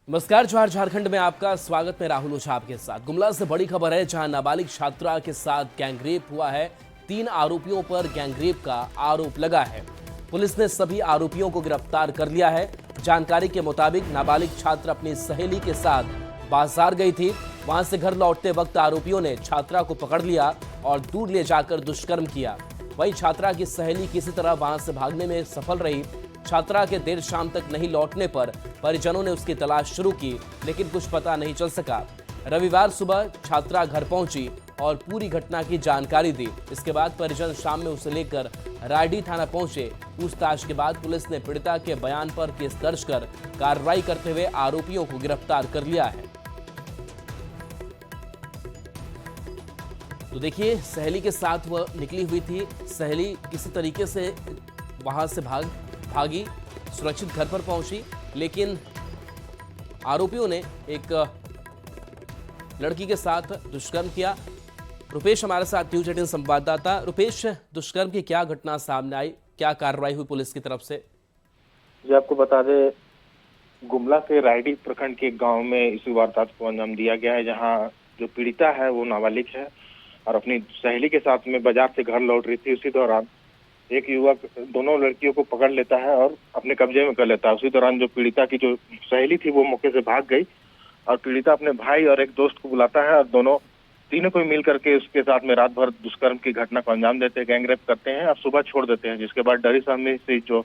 नमस्कार, जोहार झारखंड में आपका स्वागत है। राहुल ओझा आपके साथ। गुमला से बड़ी खबर है, जहां नाबालिग छात्रा के साथ गैंगरेप हुआ है। 3 आरोपियों पर गैंगरेप का आरोप लगा है। पुलिस ने सभी आरोपियों को गिरफ्तार कर लिया है। जानकारी के मुताबिक नाबालिग छात्र अपनी सहेली के साथ बाजार गई थी। वहां से घर लौटते वक्त आरोपियों ने छात्रा को पकड़ लिया और दूर ले जाकर दुष्कर्म किया। वहीं छात्रा की सहेली किसी तरह वहां से भागने में सफल रही। छात्रा के देर शाम तक नहीं लौटने पर परिजनों ने उसकी तलाश शुरू की, लेकिन कुछ पता नहीं चल सका। रविवार सुबह छात्रा घर पहुंची और पूरी घटना की जानकारी दी। इसके बाद परिजन शाम में उसे लेकर रायडीह थाना पहुंचे। पूछताछ के बाद पुलिस ने पीड़िता के बयान पर केस दर्ज कर कार्रवाई करते हुए आरोपियों को गिरफ्तार कर लिया है। तो देखिए, सहेली के साथ वह निकली हुई थी। सहेली किसी तरीके से वहां से भागी, सुरक्षित घर पर पहुंची, लेकिन आरोपियों ने एक लड़की के साथ दुष्कर्म किया। रुपेश हमारे साथ न्यूज 18 संवाददाता। रुपेश, दुष्कर्म की क्या घटना सामने आई, क्या कार्रवाई हुई पुलिस की तरफ से? जी, आपको बता दें, गुमला के रायडीह प्रखंड के गांव में इस वारदात को अंजाम दिया गया है, जहां जो पीड़िता है वो नाबालिग है और अपनी सहेली के साथ में बाजार से घर लौट रही थी। उसी दौरान एक युवक दोनों लड़कियों को पकड़ लेता है और अपने कब्जे में कर लेता है। उसी दौरान जो पीड़िता की जो सहेली थी वो मौके से भाग गई और पीड़िता अपने भाई और एक दोस्त को बुलाता है और तीनों को मिल करके उसके साथ में रात भर दुष्कर्म की घटना को अंजाम देते हैं, गैंगरेप करते हैं और सुबह छोड़ देते हैं। जिसके बाद डरी सहमी से जो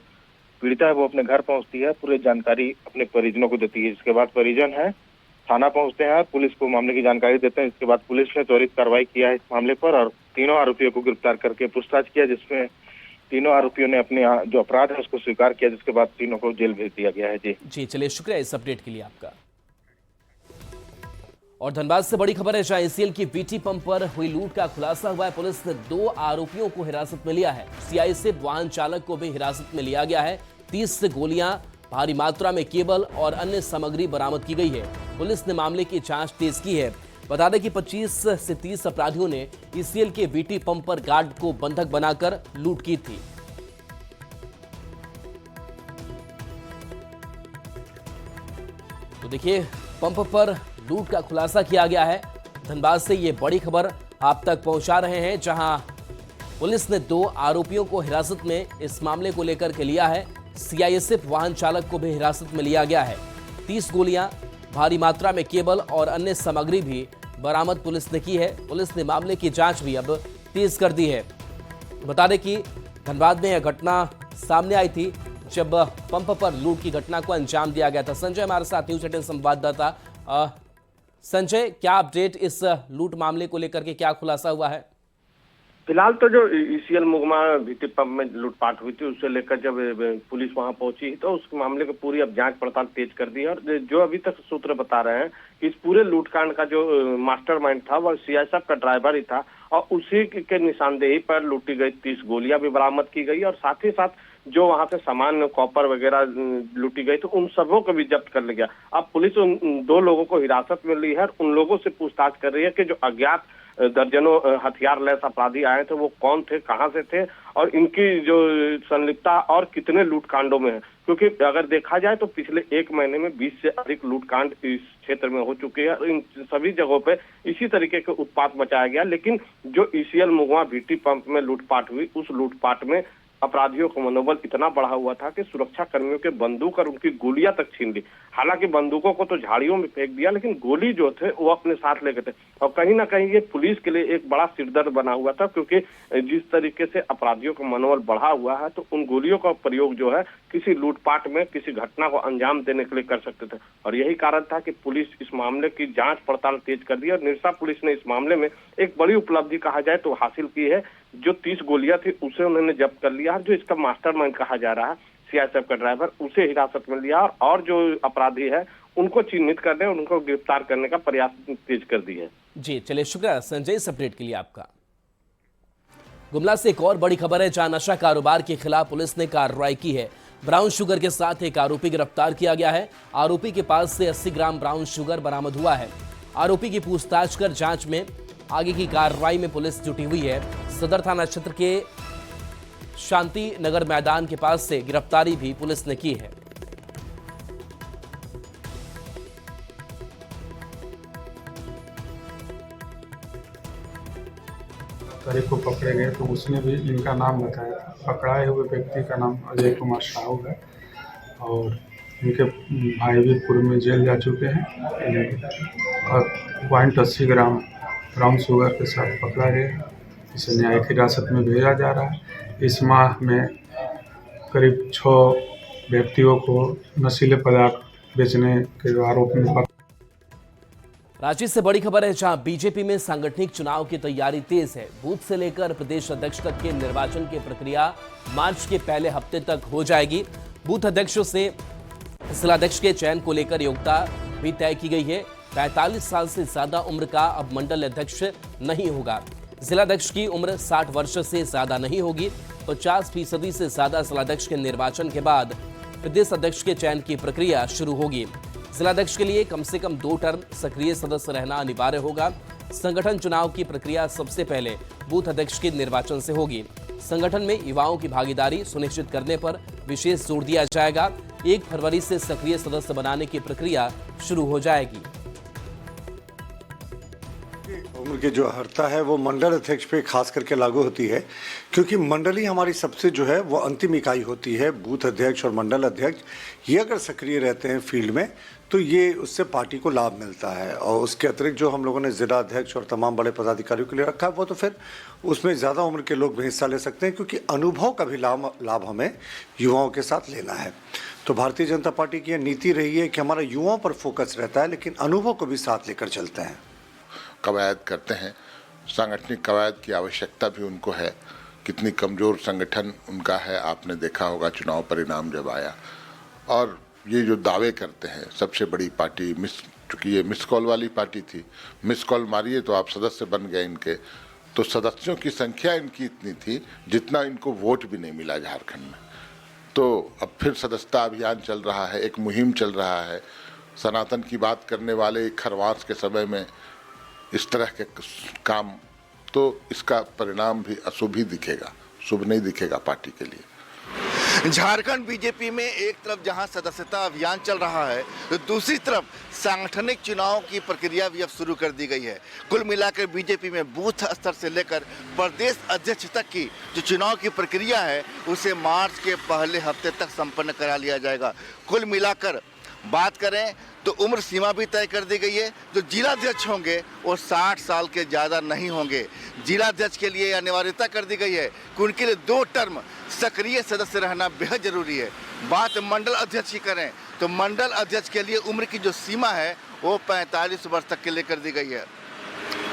पीड़िता है वो अपने घर पहुंचती है, पूरी जानकारी अपने परिजनों को देती है। जिसके बाद परिजन है थाना पहुंचते हैं और पुलिस को मामले की जानकारी देते हैं। इसके बाद पुलिस ने त्वरित कार्रवाई किया है इस मामले पर और तीनों आरोपियों को गिरफ्तार करके पूछताछ किया, जिसमें तीनों आरोपियों ने अपने जो अपराध है उसको स्वीकार किया। जिसके बाद तीनों को जेल भेज दिया गया है। जी चलिए, शुक्रिया इस अपडेट के लिए आपका। और धनबाद से बड़ी खबर है, जहां ACL की VT पंप पर हुई लूट का खुलासा हुआ है। पुलिस ने 2 आरोपियों को हिरासत में लिया है। CI वाहन चालक को भी हिरासत में लिया गया है। 30 से गोलियां, भारी मात्रा में केबल और अन्य सामग्री बरामद की गई है। पुलिस ने मामले की जांच तेज की है। बता दें कि 25 से 30 अपराधियों ने ACL के VT पंप पर गार्ड को बंधक बनाकर लूट की थी। तो देखिए, पंप पर लूट का खुलासा किया गया है। धनबाद से ये बड़ी खबर आप तक पहुंचा रहे हैं, जहां पुलिस ने 2 आरोपियों को हिरासत में इस मामले को लेकर के लिया है। CISF वाहन चालक को भी हिरासत में लिया गया है। 30 गोलियां, भारी मात्रा में केबल और अन्य सामग्री भी बरामद पुलिस ने की है। पुलिस ने मामले की जांच भी अब तेज कर दी है। बता दें कि धनबाद में यह घटना सामने आई थी जब पंप पर लूट की घटना को अंजाम दिया गया था। संजय हमारे साथ न्यूज 18 संवाददाता। संजय, क्या अपडेट इस लूट मामले को लेकर के, क्या खुलासा हुआ है? फिलहाल तो जो ECL मुगमा VT पंप में लूटपाट हुई थी, उससे लेकर जब पुलिस वहां पहुंची तो उस मामले को पूरी अब जांच पड़ताल तेज कर दी है। और जो अभी तक सूत्र बता रहे हैं कि इस पूरे लूटकांड का जो मास्टरमाइंड था वह CISF का ड्राइवर ही था और उसी के निशानदेही पर लूटी गई 30 गोलियां भी बरामद की गई और साथ ही साथ जो वहां से सामान कॉपर वगैरह लूटी गई तो उन सबों को भी जब्त कर लिया गया। अब पुलिस उन 2 लोगों को हिरासत में ली है और उन लोगों से पूछताछ कर रही है कि जो अज्ञात दर्जनों हथियार लैस अपराधी आए थे वो कौन थे, कहां से थे और इनकी जो संलिप्तता और कितने लूटकांडों में है। क्योंकि अगर देखा जाए तो पिछले 1 महीने में 20 से अधिक लूटकांड इस क्षेत्र में हो चुके हैं। इन सभी जगहों पे इसी तरीके के उत्पात मचाया गया। लेकिन जो ECL मुगमा VT पंप में लूटपाट हुई, उस लूटपाट में अपराधियों का मनोबल इतना बढ़ा हुआ था कि सुरक्षा कर्मियों के बंदूक और उनकी गोलियां तक छीन ली। हालांकि बंदूकों को तो झाड़ियों में फेंक दिया, लेकिन गोली जो थे वो अपने साथ लेके थे। और कहीं ना कहीं ये पुलिस के लिए एक बड़ा सिरदर्द बना हुआ था, क्योंकि जिस तरीके से अपराधियों का मनोबल बढ़ा हुआ है तो उन गोलियों का प्रयोग जो है किसी लूटपाट में, किसी घटना को अंजाम देने के लिए कर सकते थे। और यही कारण था कि पुलिस इस मामले की जांच पड़ताल तेज कर दी और निरसा पुलिस ने इस मामले में एक बड़ी उपलब्धि कहा जाए तो हासिल की है। जो 30 गोलियां थी उसे उन्होंने जब्त कर लिया। जो इसका मास्टरमाइंड कहा जा रहा है CISF का ड्राइवर, उसे हिरासत में लिया और जो अपराधी है उनको चिन्हित करने और उनको गिरफ्तार करने का प्रयास तेज कर दी है। जी चलिए, शुक्रिया संजय इस अपडेट के लिए आपका। गुमला से एक और बड़ी खबर है, जहां नशा कारोबार के खिलाफ पुलिस ने कार्रवाई की है। ब्राउन शुगर के साथ एक आरोपी गिरफ्तार किया गया है। आरोपी के पास से 80 ग्राम ब्राउन शुगर बरामद हुआ है। आरोपी की पूछताछ कर जांच में आगे की कार्रवाई में पुलिस जुटी हुई है। सदर थाना क्षेत्र के शांति नगर मैदान के पास से गिरफ्तारी भी पुलिस ने की है। तस्करी को पकड़े गए तो उसने भी इनका नाम बताया था। पकड़ाए हुए व्यक्ति का नाम अजय कुमार साहू है और इनके भाई भी पूर्व में जेल जा चुके हैं और 0.80 ग्राम ब्राउन शुगर के साथ पकड़ा गया। इसे न्यायिक हिरासत में भेजा जा रहा है। इस माह में करीब 6 व्यक्तियों को नशीले पदार्थ बेचने के आरोप में रांची से बड़ी खबर है, जहां बीजेपी में सांगठनिक चुनाव की तैयारी तेज है। बूथ से लेकर प्रदेश अध्यक्ष तक के निर्वाचन की प्रक्रिया मार्च के पहले हफ्ते तक हो जाएगी। बूथ अध्यक्षों से जिलाध्यक्ष के चयन को लेकर योग्यता भी तय की गई है। 45 साल से ज्यादा उम्र का अब मंडल अध्यक्ष नहीं होगा। जिलाध्यक्ष की उम्र 60 वर्ष से ज्यादा नहीं होगी। 50% से ज्यादा जिलाध्यक्ष के निर्वाचन के बाद प्रदेश अध्यक्ष के चयन की प्रक्रिया शुरू होगी। जिलाध्यक्ष के लिए कम से कम 2 टर्म सक्रिय सदस्य रहना अनिवार्य होगा। संगठन चुनाव की प्रक्रिया सबसे पहले बूथ अध्यक्ष के निर्वाचन से होगी। संगठन में युवाओं की भागीदारी सुनिश्चित करने पर विशेष जोर दिया जाएगा। 1 फरवरी से सक्रिय सदस्य बनाने की प्रक्रिया शुरू हो जाएगी। उम्र की जो अर्हता है वो मंडल अध्यक्ष पे खास करके लागू होती है, क्योंकि मंडली हमारी सबसे जो है वो अंतिम इकाई होती है। बूथ अध्यक्ष और मंडल अध्यक्ष ये अगर सक्रिय रहते हैं फील्ड में तो ये उससे पार्टी को लाभ मिलता है। और उसके अतिरिक्त जो हम लोगों ने जिला अध्यक्ष और तमाम बड़े पदाधिकारियों के लिए रखा है वो तो फिर उसमें ज़्यादा उम्र के लोग भी हिस्सा ले सकते हैं, क्योंकि अनुभव का भी लाभ हमें युवाओं के साथ लेना है। तो भारतीय जनता पार्टी की यह नीति रही है कि हमारा युवाओं पर फोकस रहता है, लेकिन अनुभव को भी साथ लेकर चलते हैं। कवायद करते हैं, सांगठनिक कवायद की आवश्यकता भी उनको है। कितनी कमज़ोर संगठन उनका है आपने देखा होगा चुनाव परिणाम जब आया। और ये जो दावे करते हैं सबसे बड़ी पार्टी चूँकि ये मिस कॉल वाली पार्टी थी, मिस कॉल मारिए तो आप सदस्य बन गए इनके, तो सदस्यों की संख्या इनकी इतनी थी जितना इनको वोट भी नहीं मिला झारखंड में। तो अब फिर सदस्यता अभियान चल रहा है, एक मुहिम चल रहा है। सनातन की बात करने वाले खरवास के समय में इस तरह के काम, तो इसका परिणाम भी अशुभ ही दिखेगा, शुभ नहीं दिखेगा पार्टी के लिए। झारखंड बीजेपी में एक तरफ जहां सदस्यता अभियान चल रहा है तो दूसरी तरफ सांगठनिक चुनाव की प्रक्रिया भी अब शुरू कर दी गई है। कुल मिलाकर बीजेपी में बूथ स्तर से लेकर प्रदेश अध्यक्ष तक की जो चुनाव की प्रक्रिया है उसे मार्च के पहले हफ्ते तक संपन्न करा लिया जाएगा। कुल मिलाकर बात करें तो उम्र सीमा भी तय कर दी गई है। जो जिलाध्यक्ष होंगे वो 60 साल के ज़्यादा नहीं होंगे। जिलाध्यक्ष के लिए अनिवार्यता कर दी गई है कि उनके लिए 2 टर्म सक्रिय सदस्य रहना बेहद जरूरी है। बात मंडल अध्यक्ष की करें तो मंडल अध्यक्ष के लिए उम्र की जो सीमा है वो 45 वर्ष तक के लिए कर दी गई है।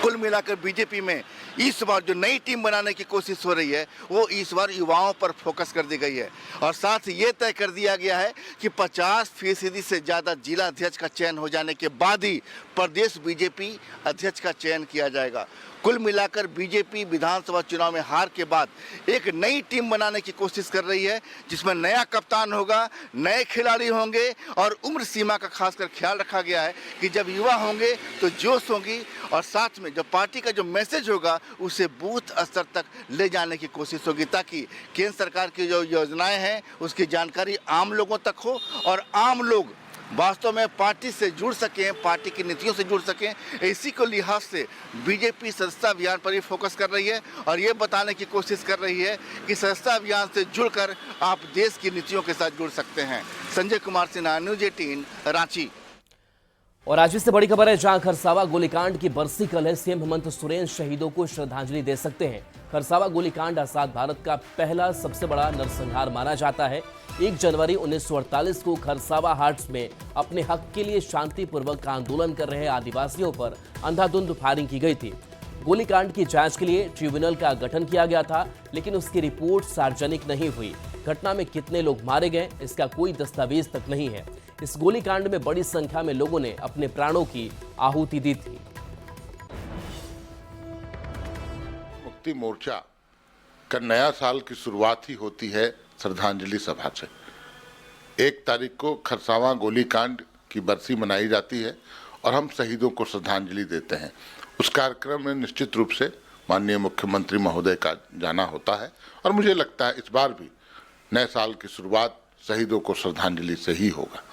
कुल मिलाकर बीजेपी में इस बार जो नई टीम बनाने की कोशिश हो रही है वो इस बार युवाओं पर फोकस कर दी गई है। और साथ ही ये तय कर दिया गया है कि 50% से ज़्यादा जिला अध्यक्ष का चयन हो जाने के बाद ही प्रदेश बीजेपी अध्यक्ष का चयन किया जाएगा। कुल मिलाकर बीजेपी विधानसभा चुनाव में हार के बाद एक नई टीम बनाने की कोशिश कर रही है, जिसमें नया कप्तान होगा, नए खिलाड़ी होंगे और उम्र सीमा का खासकर ख्याल रखा गया है कि जब युवा होंगे तो जोश होगी और साथ में जो पार्टी का जो मैसेज होगा उसे बूथ स्तर तक ले जाने की कोशिश होगी, ताकि केंद्र सरकार की जो योजनाएं हैं उसकी जानकारी आम लोगों तक हो और आम लोग वास्तव में पार्टी से जुड़ सकें, पार्टी की नीतियों से जुड़ सकें। इसी को लिहाज से बीजेपी सदस्यता अभियान पर ही फोकस कर रही है और ये बताने की कोशिश कर रही है कि सदस्यता अभियान से जुड़कर आप देश की नीतियों के साथ जुड़ सकते हैं। संजय कुमार सिन्हा, न्यूज़ 18, रांची। और आज से बड़ी खबर है, जहां खरसावा गोलीकांड की बरसी कल है। सीएम हेमंत सोरेन शहीदों को श्रद्धांजलि दे सकते हैं। खरसावा गोलीकांड आजाद भारत का पहला सबसे बड़ा नरसंहार माना जाता है। 1 जनवरी 1948 को खरसावा हाट्स में अपने हक के लिए शांतिपूर्वक आंदोलन कर रहे आदिवासियों पर अंधाधुंध फायरिंग की गई थी। गोलीकांड की जांच के लिए ट्रिब्यूनल का गठन किया गया था, लेकिन उसकी रिपोर्ट सार्वजनिक नहीं हुई। घटना में कितने लोग मारे गए इसका कोई दस्तावेज तक नहीं है। इस गोलीकांड में बड़ी संख्या में लोगों ने अपने प्राणों की आहुति दी थी। मुक्ति मोर्चा का नया साल की शुरुआत ही होती है श्रद्धांजलि सभा से। 1 तारीख को खरसावा गोलीकांड की बरसी मनाई जाती है और हम शहीदों को श्रद्धांजलि देते हैं। उस कार्यक्रम में निश्चित रूप से माननीय मुख्यमंत्री महोदय का जाना होता है और मुझे लगता है इस बार भी नए साल की शुरुआत शहीदों को श्रद्धांजलि से ही होगा।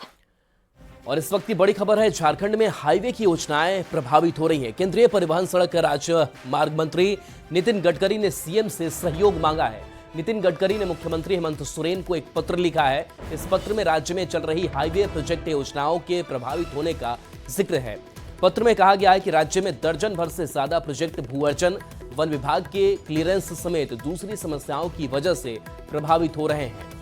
और इस वक्त की बड़ी खबर है, झारखंड में हाईवे की योजनाएं प्रभावित हो रही हैं। केंद्रीय परिवहन सड़क राज्य मार्ग मंत्री नितिन गडकरी ने सीएम से सहयोग मांगा है। नितिन गडकरी ने मुख्यमंत्री हेमंत सोरेन को एक पत्र लिखा है। इस पत्र में राज्य में चल रही हाईवे प्रोजेक्ट योजनाओं के प्रभावित होने का जिक्र है। पत्र में कहा गया है कि राज्य में दर्जन भर से ज्यादा प्रोजेक्ट भू अर्जन, वन विभाग के क्लियरेंस समेत दूसरी समस्याओं की वजह से प्रभावित हो रहे हैं।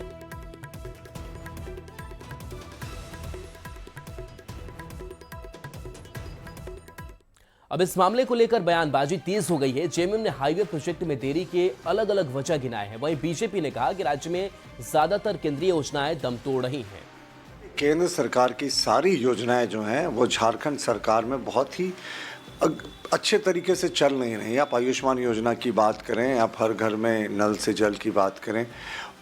अब इस मामले को लेकर बयानबाजी तेज हो गई है। जेएमएम ने हाईवे प्रोजेक्ट में देरी के अलग अलग वजह गिनाए हैं। वहीं बीजेपी ने कहा कि राज्य में ज्यादातर केंद्रीय योजनाएं दम तोड़ रही हैं। केंद्र सरकार की सारी योजनाएं जो हैं वो झारखंड सरकार में बहुत ही अच्छे तरीके से चल नहीं रही। आप आयुष्मान योजना की बात करें, आप हर घर में नल से जल की बात करें,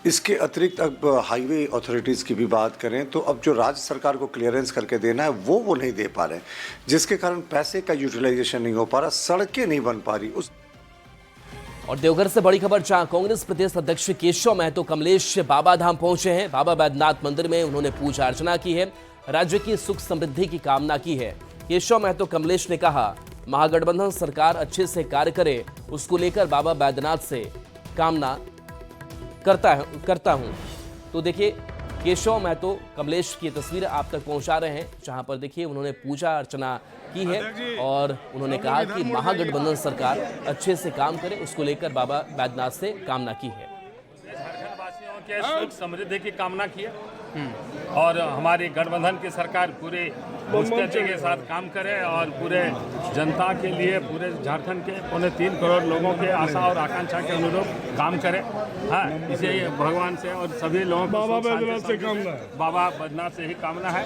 इसके अतिरिक्त अब हाईवे अथॉरिटीज़ की भी बात करें तो अब जो राज्य सरकार को क्लियरेंस करके देना है वो नहीं दे पा रहे, जिसके कारण पैसे का यूटिलाइजेशन नहीं हो पा रहा, सड़कें नहीं बन पा रही। और देवघर से बड़ी खबर, जहां कांग्रेस प्रदेश अध्यक्ष केशव महतो कमलेश बाबा धाम पहुंचे हैं। बाबा बैद्यनाथ मंदिर में उन्होंने पूजा अर्चना की है, राज्य की सुख समृद्धि की कामना की है। केशव महतो कमलेश ने कहा, महागठबंधन सरकार अच्छे से कार्य करे, उसको लेकर बाबा बैद्यनाथ से कामना करता हूं। तो देखिए, केशव महतो कमलेश की तस्वीर आप तक पहुंचा रहे हैं, जहां पर देखिए उन्होंने पूजा अर्चना की है और उन्होंने कहा कि महागठबंधन सरकार अच्छे से काम करे, उसको लेकर बाबा बैद्यनाथ से कामना की है। झारखंड वासियों के सुख समृद्धि की कामना की है और हमारी गठबंधन की सरकार पूरे मुस्तैदी के साथ काम करे और पूरे जनता के लिए, पूरे झारखंड के 3.25 करोड़ लोगों के आशा और आकांक्षा के अनुरूप काम करे। हाँ, इसे भगवान से और सभी लोगों को बाबा बैद्यनाथ से ही कामना है।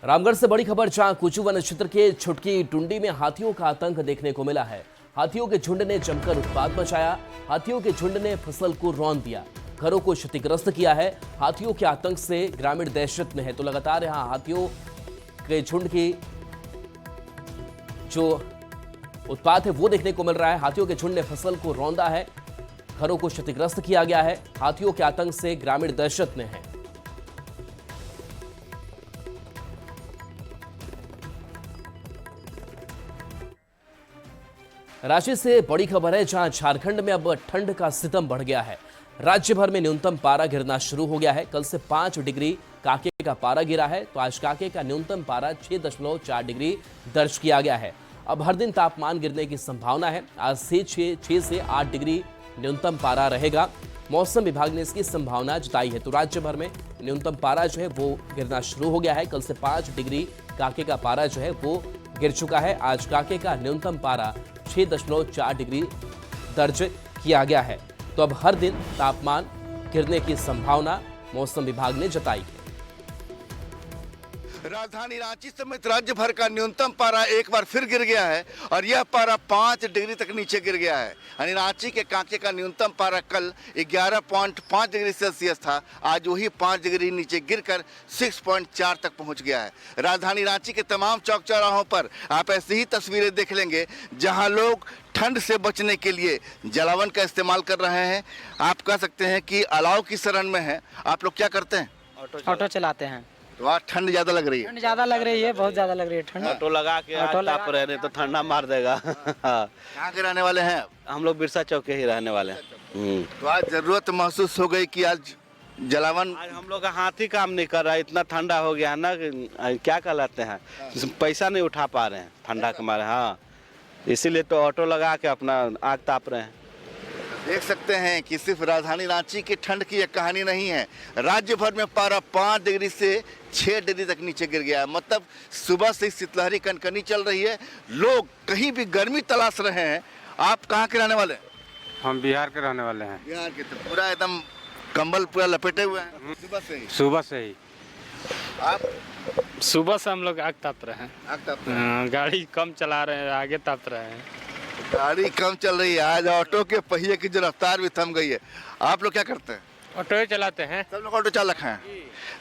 रामगढ़ से बड़ी खबर, जहां कुचू वन क्षेत्र के छुटकी टुंडी में हाथियों का आतंक देखने को मिला है। हाथियों के झुंड ने जमकर उत्पात मचाया। हाथियों के झुंड ने फसल को रौंद दिया, घरों को क्षतिग्रस्त किया है। हाथियों के आतंक से ग्रामीण दहशत में है। तो लगातार यहां हाथियों के झुंड की जो उत्पात है वो देखने को मिल रहा है। हाथियों के झुंड ने फसल को रौंदा है, घरों को क्षतिग्रस्त किया गया है। हाथियों के आतंक से ग्रामीण दहशत में है। रांची से बड़ी खबर है, जहां झारखंड में अब ठंड का सितम बढ़ गया है। राज्य भर में न्यूनतम पारा गिरना शुरू हो गया है। कल से 5 डिग्री कांके का पारा गिरा है, तो आज कांके का न्यूनतम पारा 6.4 डिग्री दर्ज किया गया है। अब हर दिन तापमान गिरने की संभावना है। आज से 6 से 8 डिग्री न्यूनतम पारा रहेगा। मौसम विभाग ने इसकी संभावना जताई है। तो राज्य भर में न्यूनतम पारा जो है वो गिरना शुरू हो गया है। कल से 5 डिग्री कांके का पारा जो है वो गिर चुका है। आज कांके का न्यूनतम पारा 6.4 डिग्री दर्ज किया गया है। तो अब हर दिन तापमान गिरने की संभावना मौसम विभाग ने जताई है। राजधानी रांची समेत राज्य भर का न्यूनतम पारा एक बार फिर गिर गया है और यह पारा 5 डिग्री तक नीचे गिर गया है। यानी रांची के कांके का न्यूनतम पारा कल 11.5 डिग्री सेल्सियस था, आज वही 5 डिग्री नीचे गिरकर 6.4 तक पहुंच गया है। राजधानी रांची के तमाम चौक चौराहों पर आप ऐसी ही तस्वीरें देख लेंगे, जहां लोग ठंड से बचने के लिए जलावन का इस्तेमाल कर रहे हैं। आप कह सकते हैं कि अलाव की शरण में है। आप लोग क्या करते हैं? ऑटो चलाते हैं। तो आज ठंड ज्यादा लग रही है? ठंड ज्यादा लग रही है, बहुत ज्यादा लग रही है ठंड। ऑटो लगा के आज ताप रहे हैं तो ठंडा मार देगा। कहाँ के रहने वाले हैं? हम लोग बिरसा चौक के ही रहने वाले हैं। तो आज जरूरत महसूस हो गई कि आज जलावन? आज हम लोग का हाथ ही काम नहीं कर रहा है, इतना ठंडा हो गया है ना कि क्या कहलाते हैं, पैसा नहीं उठा पा रहे हैं ठंडा के मारे। हाँ, इसीलिए तो ऑटो लगा के अपना आग ताप रहे हैं। देख सकते हैं कि सिर्फ राजधानी रांची की ठंड की यह कहानी नहीं है। राज्य भर में पारा 5 डिग्री से 6 डिग्री तक नीचे गिर गया है। मतलब सुबह से शीतलहरी कनकनी चल रही है, लोग कहीं भी गर्मी तलाश रहे हैं। आप कहाँ के रहने वाले हैं? हम बिहार के रहने वाले हैं। बिहार के? तो पूरा एकदम कंबल पूरा लपेटे हुए हैं सुबह से ही? सुबह से ही। आप? सुबह से हम लोग आग ताप रहे हैं। आग ताप रहे हैं? गाड़ी कम चला रहे हैं, आगे ताप रहे हैं। गाड़ी कम चल रही है, आज ऑटो के पहिए की जो रफ्तार भी थम गई है। आप लोग क्या करते हैं? ऑटो ही चलाते हैं। सब लोग ऑटो चालक हैं।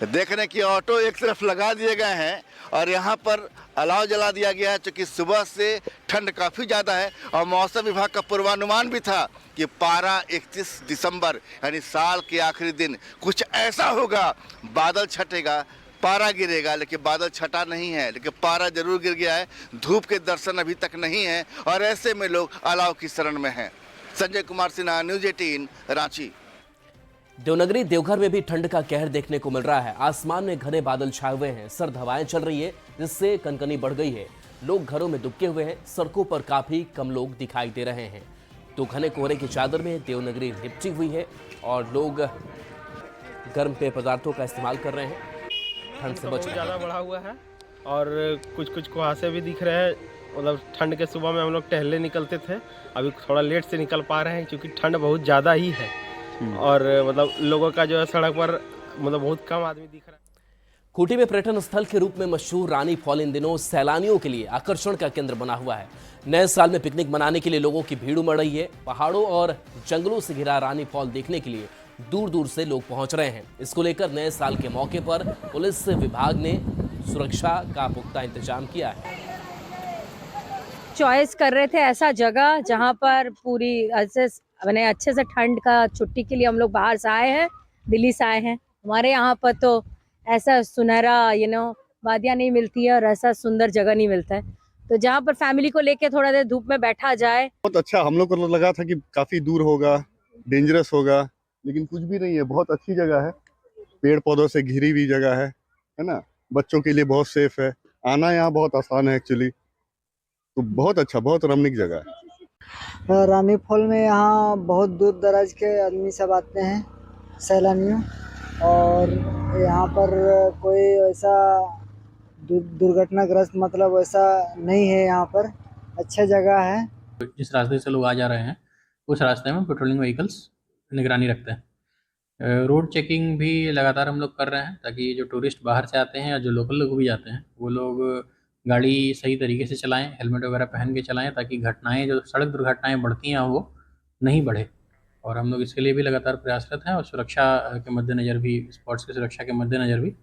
देख रहे हैं कि ऑटो एक तरफ लगा दिए गए हैं और यहाँ पर अलाव जला दिया गया है, क्योंकि सुबह से ठंड काफ़ी ज़्यादा है और मौसम विभाग का पूर्वानुमान भी था कि पारा 31 दिसंबर यानी साल के आखिरी दिन कुछ ऐसा होगा, बादल छटेगा, पारा गिरेगा, लेकिन बादल छटा नहीं है, लेकिन पारा जरूर गिर गया है। धूप के दर्शन अभी तक नहीं है और ऐसे में लोग अलाव की शरण में हैं। संजय कुमार सिन्हा, न्यूज़ 18, रांची। देवनगरी देवघर में भी ठंड का कहर देखने को मिल रहा है। आसमान में घने बादल छाए हुए हैं, सर्द हवाएं चल रही है, जिससे कनकनी बढ़ गई है। लोग घरों में दुबके हुए हैं, सड़कों पर काफी कम लोग दिखाई दे रहे हैं। तो घने कोहरे की चादर में देवनगरी लिपटी हुई है और लोग गर्म पेय पदार्थों का इस्तेमाल कर रहे हैं, ठंड से बच रहे हैं। ज़्यादा बढ़ा हुआ है और कुछ कुहासे भी दिख रहे हैं। मतलब ठंड के सुबह में हम लोग टहलने निकलते थे, अभी थोड़ा लेट से निकल पा रहे हैं क्योंकि ठंड बहुत ज़्यादा ही है। और मतलब लोगों का जो है सड़क पर मतलब बहुत कम आदमी दिख रहा है। खूंटी में पर्यटन स्थल के रूप में मशहूर रानी फॉल इन दिनों सैलानियों के लिए आकर्षण का केंद्र बना हुआ है। नए साल में पिकनिक मनाने के लिए लोगों की भीड़ उमड़ रही है। पहाड़ों और जंगलों से घिरा रानी फॉल देखने के लिए दूर दूर से लोग पहुंच रहे हैं। इसको लेकर नए साल के मौके पर पुलिस विभाग ने सुरक्षा का पुख्ता इंतजाम किया है। चॉइस कर रहे थे ऐसा जगह जहां पर पूरी अच्छे से ठंड का छुट्टी के लिए हम लोग बाहर से आए हैं, दिल्ली से आए हैं। हमारे यहाँ पर तो ऐसा सुनहरा वादियाँ नहीं मिलती है और ऐसा सुंदर जगह नहीं मिलता है। तो जहाँ पर फैमिली को लेके थोड़ा देर धूप में बैठा जाए। बहुत अच्छा, हम लोग को लगा था कि काफी दूर होगा, डेंजरस होगा, लेकिन कुछ भी नहीं है। बहुत अच्छी जगह है, पेड़ पौधों से घिरी हुई जगह है ना। बच्चों के लिए बहुत सेफ है, आना यहाँ बहुत आसान है एक्चुअली। तो बहुत अच्छा, बहुत रमणीक जगह है। रानी फॉल में यहाँ बहुत दूर दराज के आदमी सब आते हैं, सैलानियों। और यहाँ पर कोई ऐसा दुर्घटनाग्रस्त मतलब वैसा नहीं है। यहाँ पर अच्छा जगह है। जिस रास्ते से लोग आ जा रहे हैं उस रास्ते में पेट्रोलिंग व्हीकल्स निगरानी रखते हैं। रोड चेकिंग भी लगातार हम लोग कर रहे हैं ताकि जो टूरिस्ट बाहर से आते हैं या जो लोकल लोग भी जाते हैं वो लोग गाड़ी सही तरीके से चलाएं, हेलमेट वगैरह पहन के चलाएं ताकि घटनाएं, जो सड़क दुर्घटनाएं बढ़ती हैं वो नहीं बढ़े। और हम लोग इसके लिए भी लगातार प्रयासरत हैं और सुरक्षा के मद्देनज़र भी, स्पॉट्स की सुरक्षा के मद्देनज़र भी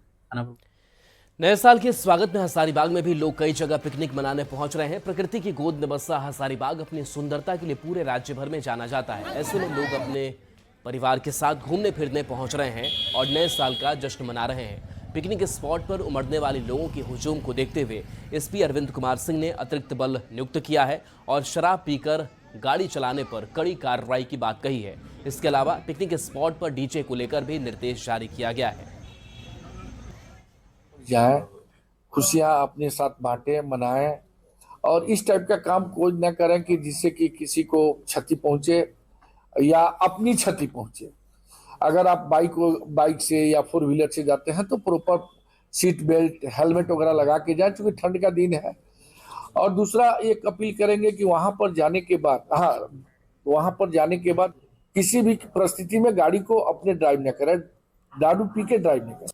नए साल के स्वागत में हजारीबाग में भी लोग कई जगह पिकनिक मनाने पहुंच रहे हैं। प्रकृति की गोद में बसा हजारीबाग अपनी सुंदरता के लिए पूरे राज्य भर में जाना जाता है। ऐसे में लोग अपने परिवार के साथ घूमने फिरने पहुंच रहे हैं और नए साल का जश्न मना रहे हैं। पिकनिक स्पॉट पर उमड़ने वाले लोगों के हुजूम को देखते हुए एसपी अरविंद कुमार सिंह ने अतिरिक्त बल नियुक्त किया है और शराब पीकर गाड़ी चलाने पर कड़ी कार्रवाई की बात कही है। इसके अलावा पिकनिक स्पॉट पर डीजे को लेकर भी निर्देश जारी किया गया है। जाएं, खुशियां अपने साथ बांटें, मनाएं और इस टाइप का काम कोई न करें कि जिससे कि किसी को क्षति पहुंचे या अपनी क्षति पहुंचे। अगर आप बाइक से या 4 व्हीलर से जाते हैं तो प्रॉपर सीट बेल्ट, हेलमेट वगैरह लगा के जाए, क्योंकि ठंड का दिन है। और दूसरा एक अपील करेंगे कि वहां पर जाने के बाद किसी भी परिस्थिति में गाड़ी को अपने ड्राइव न करें, दारू पी के ड्राइव नहीं करें।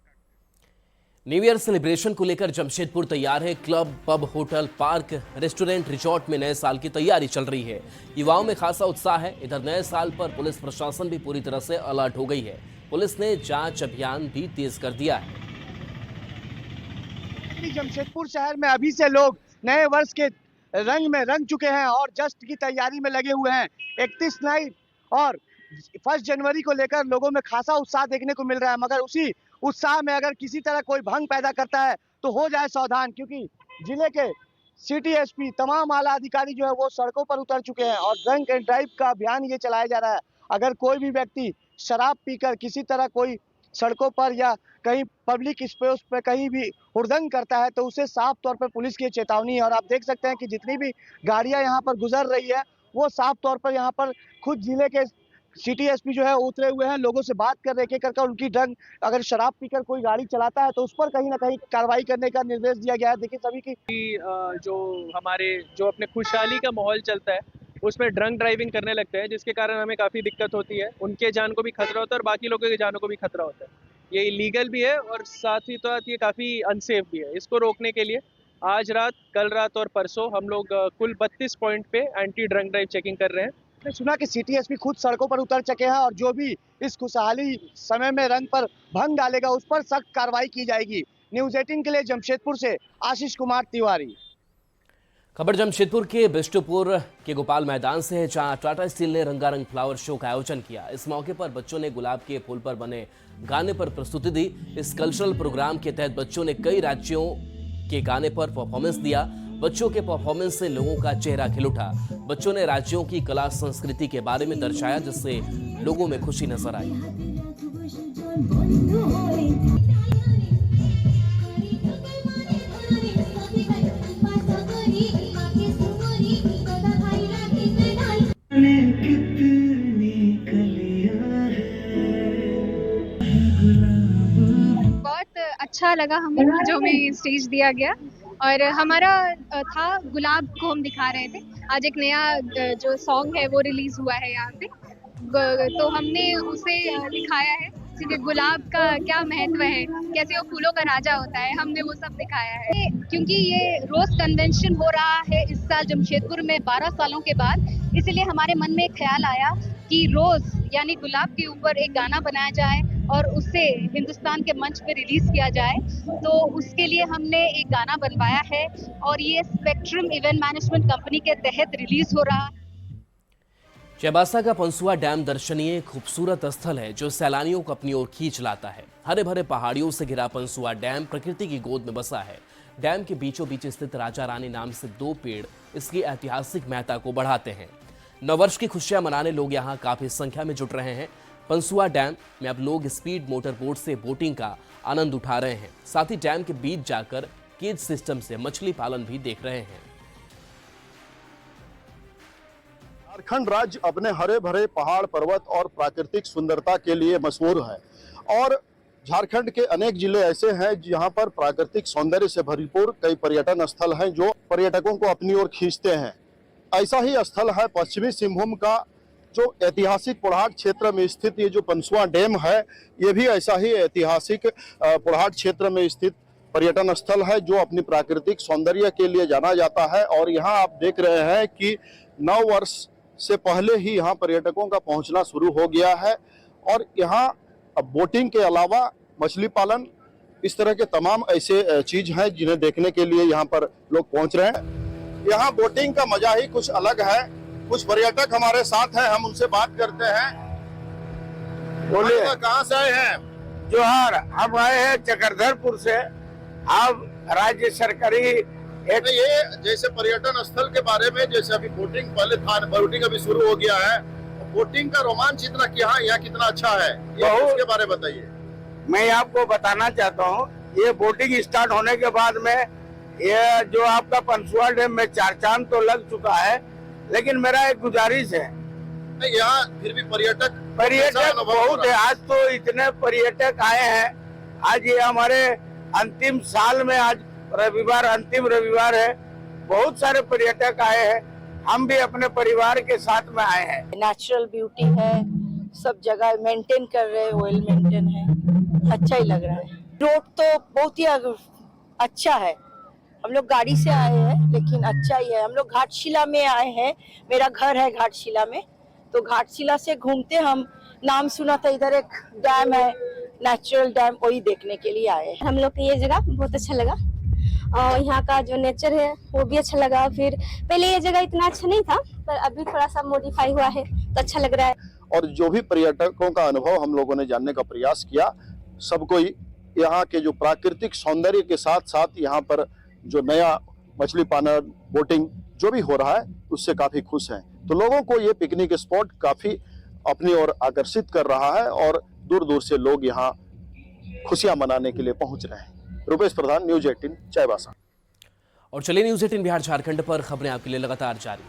न्यू ईयर सेलिब्रेशन को लेकर जमशेदपुर तैयार है। Club, pub, hotel, park, restaurant, resort में नए साल की तैयारी चल रही है। युवाओं में खासा उत्साह है। इधर नए साल पर पुलिस प्रशासन भी पूरी तरह से अलर्ट हो गई है। पुलिस ने जांच अभियान भी तेज कर दिया है। जमशेदपुर शहर में अभी से लोग नए वर्ष के रंग में रंग चुके हैं और जश्न की तैयारी में लगे हुए हैं। 31 नाइट और 1 जनवरी को लेकर लोगों में खासा उत्साह देखने को मिल रहा है, मगर उसी उत्साह में अगर किसी तरह कोई भंग पैदा करता है तो हो जाए सावधान, क्योंकि जिले के सिटी एसपी, तमाम आला अधिकारी जो है वो सड़कों पर उतर चुके हैं और ड्रंक एंड ड्राइव का अभियान ये चलाया जा रहा है। अगर कोई भी व्यक्ति शराब पीकर किसी तरह कोई सड़कों पर या कहीं पब्लिक स्पेस पर कहीं भी हुड़दंग करता है तो उसे साफ तौर पर पुलिस की चेतावनी है। और आप देख सकते हैं कि जितनी भी गाड़ियां यहाँ पर गुजर रही है वो साफ तौर पर यहाँ पर खुद जिले के सिटी एसपी जो है उतरे हुए हैं, लोगों से बात कर रहे हैं। उनकी ड्रंक, अगर शराब पीकर कोई गाड़ी चलाता है तो उस पर कहीं ना कहीं कार्रवाई करने का निर्देश दिया गया है। देखिए सभी की जो अपने खुशहाली का माहौल चलता है उसमें ड्रंक ड्राइविंग करने लगते हैं, जिसके कारण हमें काफ़ी दिक्कत होती है। उनके जान को भी खतरा होता है और बाकी लोगों की जानों को भी खतरा होता है। ये इलीगल भी है और साथ ही साथ ये काफ़ी अनसेफ भी है। इसको रोकने के लिए आज रात, कल रात और परसों हम लोग कुल 32 पॉइंट पे एंटी ड्रंक ड्राइव चेकिंग कर रहे हैं। मैंने सुना कि सिटी एसपी खुद सड़कों पर उतर चुके हैं और जो भी इस खुशहाली समय में रंग पर भंग डालेगा उस पर सख्त कार्रवाई की जाएगी। न्यूज़ 18 के लिए जमशेदपुर से आशीष कुमार तिवारी। खबर जमशेदपुर के बिष्टुपुर के गोपाल मैदान से है, जहां टाटा स्टील ने रंगारंग फ्लावर शो का आयोजन किया। इस मौके पर बच्चों ने गुलाब के फूल पर बने गाने पर प्रस्तुति दी। इस कल्चरल प्रोग्राम के तहत बच्चों ने कई राज्यों के गाने पर परफॉर्मेंस दिया। बच्चों के परफॉर्मेंस से लोगों का चेहरा खिल उठा। बच्चों ने राज्यों की कला संस्कृति के बारे में दर्शाया, जिससे लोगों में खुशी नजर आई। बहुत अच्छा लगा हमें जो हमें स्टेज दिया गया, और हमारा था गुलाब को हम दिखा रहे थे। आज एक नया जो सॉन्ग है वो रिलीज हुआ है यहाँ पे, तो हमने उसे दिखाया है कि गुलाब का क्या महत्व है, कैसे वो फूलों का राजा होता है, हमने वो सब दिखाया है। क्योंकि ये रोज कन्वेंशन हो रहा है इस साल जमशेदपुर में 12 सालों के बाद, इसलिए हमारे मन में ख्याल आया कि रोज यानी गुलाब के ऊपर एक गाना बनाया जाए और उसे हिंदुस्तान के मंच पे रिलीज किया जाए। तो उसके लिए हमने एक गाना बनवाया है और ये स्पेक्ट्रम इवेंट मैनेजमेंट कंपनी के तहत रिलीज हो रहा है। चाईबासा का पंसुआ डैम दर्शनीय खूबसूरत स्थल है, जो सैलानियों को अपनी ओर खींच लाता है। हरे भरे पहाड़ियों से घिरा पंसुआ डैम प्रकृति की गोद में बसा है। डैम के बीचों बीच स्थित राजा रानी नाम से 2 पेड़ इसकी ऐतिहासिक महत्ता को बढ़ाते हैं। नववर्ष की खुशियां मनाने लोग यहाँ काफी संख्या में जुट रहे हैं। पंसुआ डैम में अब लोग स्पीड मोटर बोट से बोटिंग का आनंद उठा रहे हैं। साथ ही डैम के बीच जाकर केज सिस्टम से मछली पालन भी देख रहे हैं। झारखंड राज्य अपने हरे भरे पहाड़ पर्वत और प्राकृतिक सुंदरता के लिए मशहूर है, और झारखंड के अनेक जिले ऐसे हैं जहां पर प्राकृतिक सौंदर्य से भरपूर कई पर्यटन स्थल हैं जो पर्यटकों को अपनी ओर खींचते हैं। ऐसा ही स्थल है पश्चिमी सिंहभूम का जो ऐतिहासिक पुढ़ाट क्षेत्र में स्थित ये जो पंसुआ डैम है, ये भी ऐसा ही ऐतिहासिक पुढ़ाट क्षेत्र में स्थित पर्यटन स्थल है जो अपनी प्राकृतिक सौंदर्य के लिए जाना जाता है। और यहाँ आप देख रहे हैं कि 9 वर्ष से पहले ही यहाँ पर्यटकों का पहुँचना शुरू हो गया है, और यहाँ बोटिंग के अलावा मछली पालन, इस तरह के तमाम ऐसे चीज हैं जिन्हें देखने के लिए यहाँ पर लोग पहुँच रहे हैं। यहाँ बोटिंग का मजा ही कुछ अलग है। कुछ पर्यटक हमारे साथ हैं, हम उनसे बात करते हैं। बोलिए, कहाँ से आए हैं? जोहार, हम आए हैं चक्रधरपुर से। अब राज्य सरकारी ये जैसे पर्यटन स्थल के बारे में, जैसे अभी बोटिंग पहले था, बोटिंग अभी शुरू हो गया है, बोटिंग का रोमांच इतना यहाँ कितना अच्छा है, इसके बारे में बताइए। मैं आपको बताना चाहता हूँ, ये बोटिंग स्टार्ट होने के बाद में ये जो आपका पंसुआ डैम में 4 चांद तो लग चुका है, लेकिन मेरा एक गुजारिश है, यहाँ फिर भी पर्यटक बहुत है। आज तो इतने पर्यटक आए हैं। आज ये हमारे अंतिम साल में, आज रविवार अंतिम रविवार है, बहुत सारे पर्यटक आए हैं। हम भी अपने परिवार के साथ में आए हैं। नेचुरल ब्यूटी है, सब जगह मेंटेन कर रहे हैं, वेल मेंटेन है, अच्छा ही लग रहा है। रोड तो बहुत ही अच्छा है। हम लोग गाड़ी से आए हैं लेकिन अच्छा ही है। हम लोग घाटशिला में आए हैं, मेरा घर है घाटशिला में, तो घाटशिला से घूमते हम नाम सुना था, इधर एक डैम है नेचुरल डैम, वही देखने के लिए आए हैं। हम लोग को ये जगह बहुत अच्छा लगा और यहाँ का जो नेचर है वो भी अच्छा लगा। फिर पहले ये जगह इतना अच्छा नहीं था, पर अभी थोड़ा सा मॉडिफाई हुआ है तो अच्छा लग रहा है। और जो भी पर्यटकों का अनुभव हम लोगों ने जानने का प्रयास किया, सबको यहाँ के जो प्राकृतिक सौंदर्य के साथ साथ यहाँ पर जो नया मछली पालन, बोटिंग जो भी हो रहा है, उससे काफी खुश हैं। तो लोगों को ये पिकनिक स्पॉट काफी अपनी ओर आकर्षित कर रहा है और दूर दूर से लोग यहाँ खुशियां मनाने के लिए पहुंच रहे हैं। रुपेश प्रधान, न्यूज़ 18 चाईबासा। और चलिए न्यूज़ 18 बिहार झारखंड पर खबरें आपके लिए लगातार जारी।